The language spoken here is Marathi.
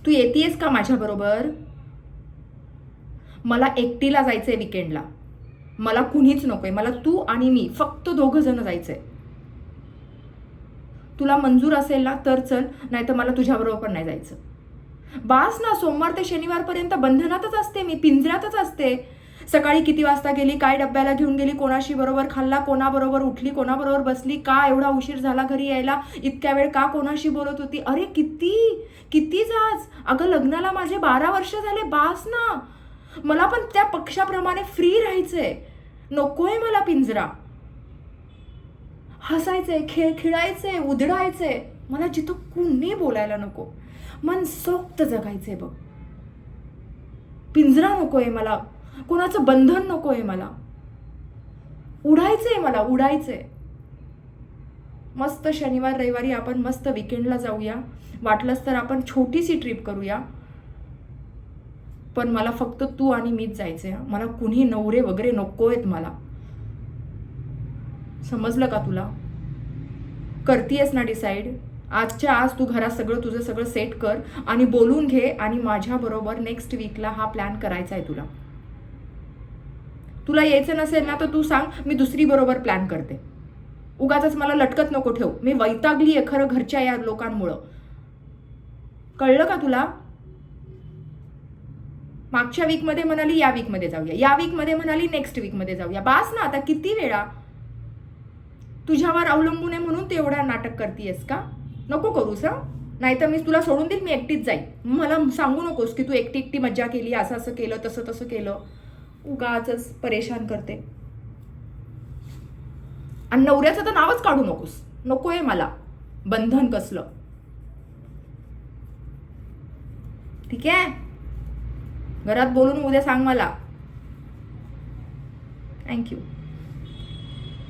तू येतेयस का माझ्याबरोबर? मला एकटीला जायचंय विकेंडला. मला कुणीच नकोय. मला तू आणि मी, फक्त दोघं जण जायचंय. तुला मंजूर असेल ना तर चल, नाही तर मला तुझ्याबरोबर पण नाही जायचं. बास ना, सोमवार ते शनिवारपर्यंत बंधनातच असते मी, पिंजऱ्यातच असते. सकाळी किती वाजता गेली, काय डब्याला घेऊन गेली, कोणाशी बरोबर खाल्ला, कोणाबरोबर उठली, कोणाबरोबर बसली, का एवढा उशीर झाला घरी यायला, इतक्या वेळ का कोणाशी बोलत होती. अरे किती किती जाच. अगं लग्नाला माझे 12 वर्ष झाले. बास ना. मला पण त्या पक्षाप्रमाणे फ्री राहायचंय. नकोय मला पिंजरा. हसायचंय, खेळायचंय, उधळायचंय. मला जिथं कुणी बोलायला नको. मनसोक्त जगायचंय बघ. पिंजरा नकोय मला, कोणाचं बंधन नकोय मला. उडायचंय मला, उडायचंय. मस्त शनिवार रविवारी आपण मस्त विकेंडला जाऊया. वाटलंच तर आपण छोटीशी ट्रिप करूया. पण मला फक्त तू आणि मीच जायचंय. मला कुणी नवरे वगैरे नकोयत मला. समजलं का तुला? करतीयस ना डिसाईड? आजच्या आज तू घरात सगळं तुझं सगळं सेट कर आणि बोलून घे, आणि माझ्याबरोबर नेक्स्ट वीकला हा प्लॅन करायचा आहे तुला. तुला यायचं नसेल ना तर तू सांग, मी दुसरी बरोबर प्लॅन करते. उगाचच मला लटकत नको ठेव. मी वैतागली आहे खरं घरच्या या लोकांमुळं. कळलं का तुला? मागच्या वीकमध्ये म्हणाली या वीकमध्ये जाऊया, या वीकमध्ये म्हणाली नेक्स्ट वीकमध्ये जाऊया. बास ना आता, किती वेळा. तुझ्यावर अवलंबून आहे म्हणून ते एवढा नाटक करतीयस का? नको करूस हा. नाहीतर मी तुला सोडून देईल, मी एकटीच जाईल. मला सांगू नकोस की तू एकटी एकटी मज्जा केली, असं असं केलं, तसं तसं केलं. उगाचच परेशान करते. आणि नवऱ्याचं तर नावच काढू नकोस. नकोय मला बंधन कसलं. ठीक आहे? घरात बोलून उद्या सांग मला. थँक्यू.